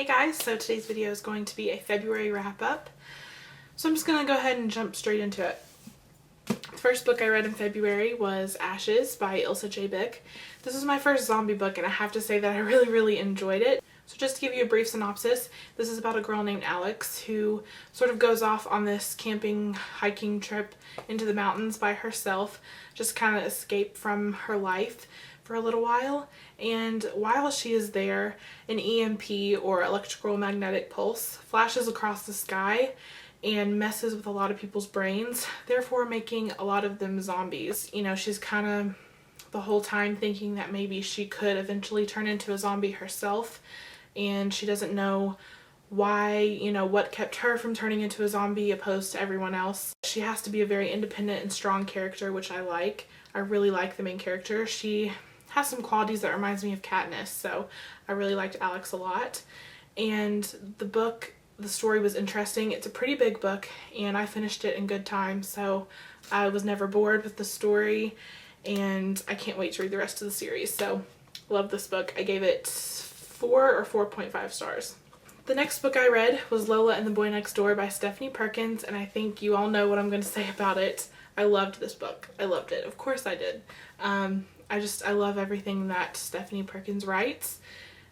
Hey guys, so today's video is going to be a February wrap-up. So I'm just going to go ahead and jump straight into it. The first book I read in February was Ashes by Ilsa J. Bick. This is my first zombie book and I have to say that I really enjoyed it. So just to give you a brief synopsis, this is about a girl named Alex who sort of goes off on this camping, hiking trip into the mountains by herself, just kind of escape from her life for a little while. And while she is there, an EMP or electrical magnetic pulse flashes across the sky and messes with a lot of people's brains, therefore making a lot of them zombies. You know, she's kind of the whole time thinking that maybe she could eventually turn into a zombie herself, and she doesn't know why, you know, what kept her from turning into a zombie opposed to everyone else. She has to be a very independent and strong character, which I like. I really like the main character. She has some qualities that reminds me of Katniss, so I really liked Alex a lot. And the story was interesting. It's a pretty big book and I finished it in good time, so I was never bored with the story and I can't wait to read the rest of the series. So love this book. I gave it 4 or 4.5 stars. The next book I read was Lola and the Boy Next Door by Stephanie Perkins, and I think you all know what I'm going to say about it. I loved this book. I loved it. Of course I did. I love everything that Stephanie Perkins writes.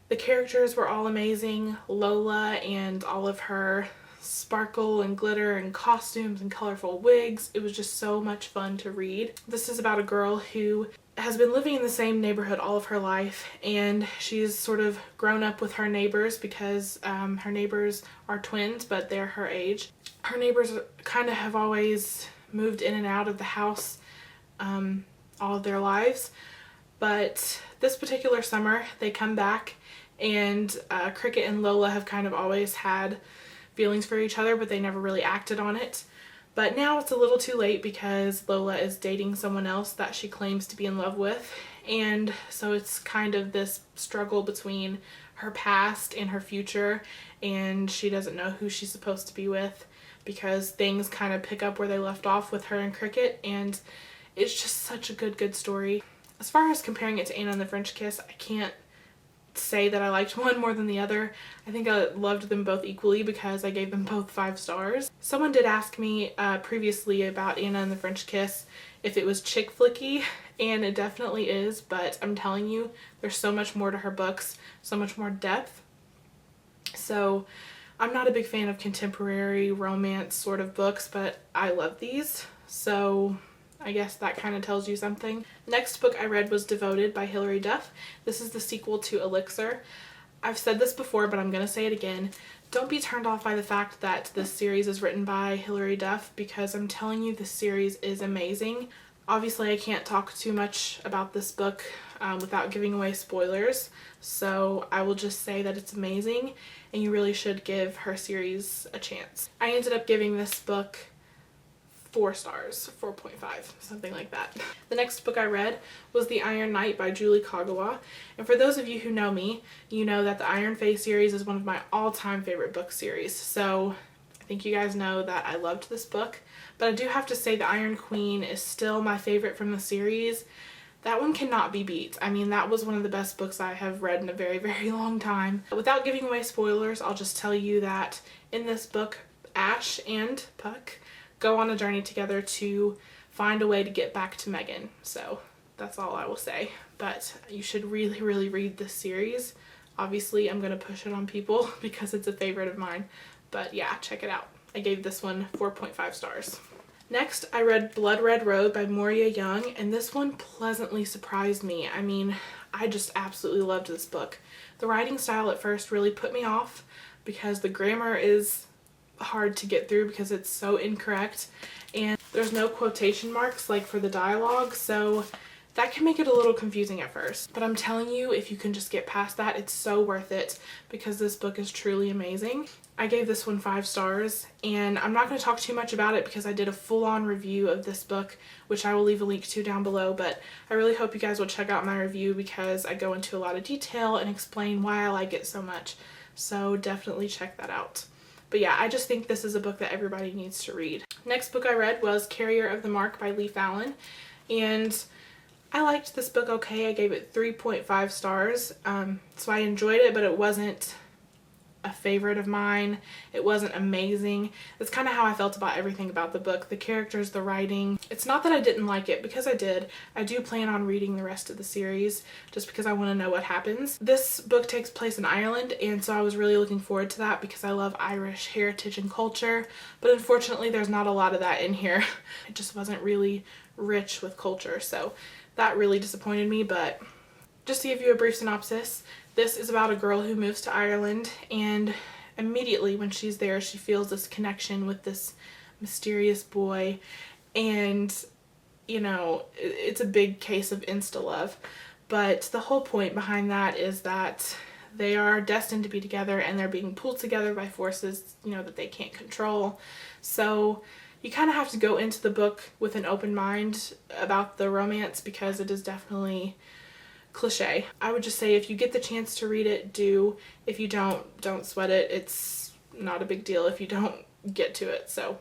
The characters were all amazing. Lola and all of her sparkle and glitter and costumes and colorful wigs. It was just so much fun to read. This is about a girl who has been living in the same neighborhood all of her life, and she's sort of grown up with her neighbors because her neighbors are twins, but they're her age. Her neighbors kind of have always moved in and out of the house all of their lives, but this particular summer they come back, and Cricket and Lola have kind of always had feelings for each other, but they never really acted on it. But now it's a little too late because Lola is dating someone else that she claims to be in love with, and so it's kind of this struggle between her past and her future, and she doesn't know who she's supposed to be with because things kind of pick up where they left off with her and Cricket, and it's just such a good story. As far as comparing it to Anna and the French Kiss, I can't say that I liked one more than the other. I think I loved them both equally because I gave them both 5 stars. Someone did ask me previously about Anna and the French Kiss if it was chick flicky, and it definitely is, but I'm telling you, there's so much more to her books, so much more depth. So I'm not a big fan of contemporary romance sort of books, but I love these, so I guess that kind of tells you something. Next book I read was Devoured by Hilary Duff. This is the sequel to Elixir. I've said this before, but I'm going to say it again. Don't be turned off by the fact that this series is written by Hilary Duff, because I'm telling you, this series is amazing. Obviously I can't talk too much about this book without giving away spoilers, so I will just say that it's amazing and you really should give her series a chance. I ended up giving this book 4 stars, 4.5, something like that. The next book I read was The Iron Knight by Julie Kagawa, and for those of you who know me, you know that the Iron Fey series is one of my all-time favorite book series, so I think you guys know that I loved this book. But I do have to say the Iron Queen is still my favorite from the series. That one cannot be beat. I mean, that was one of the best books I have read in a very long time. Without giving away spoilers, I'll just tell you that in this book, Ash and Puck go on a journey together to find a way to get back to Megan. So that's all I will say. But you should really read this series. Obviously I'm going to push it on people because it's a favorite of mine. But yeah, check it out. I gave this one 4.5 stars. Next, I read Blood Red Road by Moria Young, and this one pleasantly surprised me. I mean, I just absolutely loved this book. The writing style at first really put me off because the grammar is hard to get through because it's so incorrect, and there's no quotation marks like for the dialogue, so that can make it a little confusing at first. But I'm telling you, if you can just get past that, it's so worth it because this book is truly amazing. I gave this one 5 stars, and I'm not going to talk too much about it because I did a full-on review of this book, which I will leave a link to down below, but I really hope you guys will check out my review because I go into a lot of detail and explain why I like it so much, so definitely check that out. But yeah, I just think this is a book that everybody needs to read. Next book I read was Carrier of the Mark by Lee Fallon, and I liked this book okay. I gave it 3.5 stars. So I enjoyed it, but it wasn't a favorite of mine. It wasn't amazing. That's kind of how I felt about everything about the book. The characters, the writing. It's not that I didn't like it, because I did. I do plan on reading the rest of the series just because I want to know what happens. This book takes place in Ireland, and so I was really looking forward to that because I love Irish heritage and culture, but unfortunately there's not a lot of that in here. It just wasn't really rich with culture, so that really disappointed me. But just to give you a brief synopsis, this is about a girl who moves to Ireland, and immediately when she's there she feels this connection with this mysterious boy, and you know, it's a big case of insta-love. But the whole point behind that is that they are destined to be together, and they're being pulled together by forces, you know, that they can't control. So you kind of have to go into the book with an open mind about the romance, because it is definitely cliche. I would just say if you get the chance to read it, do. If you don't sweat it. It's not a big deal if you don't get to it. So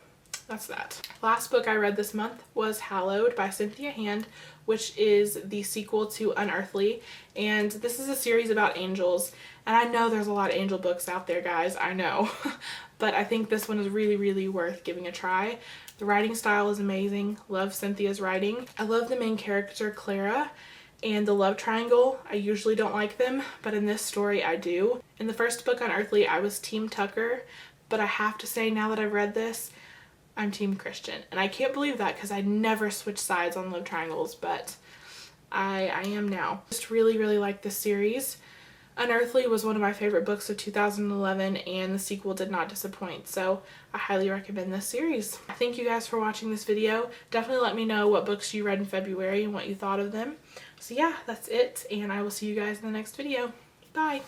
that's that. Last book I read this month was Hallowed by Cynthia Hand, which is the sequel to Unearthly, and this is a series about angels. And I know there's a lot of angel books out there, guys, I know. But I think this one is really, really worth giving a try. The writing style is amazing. Love Cynthia's writing. I love the main character, Clara, and the love triangle. I usually don't like them, but in this story I do. In the first book, Unearthly, I was Team Tucker, but I have to say now that I've read this, I'm Team Christian. And I can't believe that because I never switch sides on love triangles, but I am now. Just really, really like this series. Unearthly was one of my favorite books of 2011, and the sequel did not disappoint, so I highly recommend this series. Thank you guys for watching this video. Definitely let me know what books you read in February and what you thought of them. So yeah, that's it, and I will see you guys in the next video. Bye!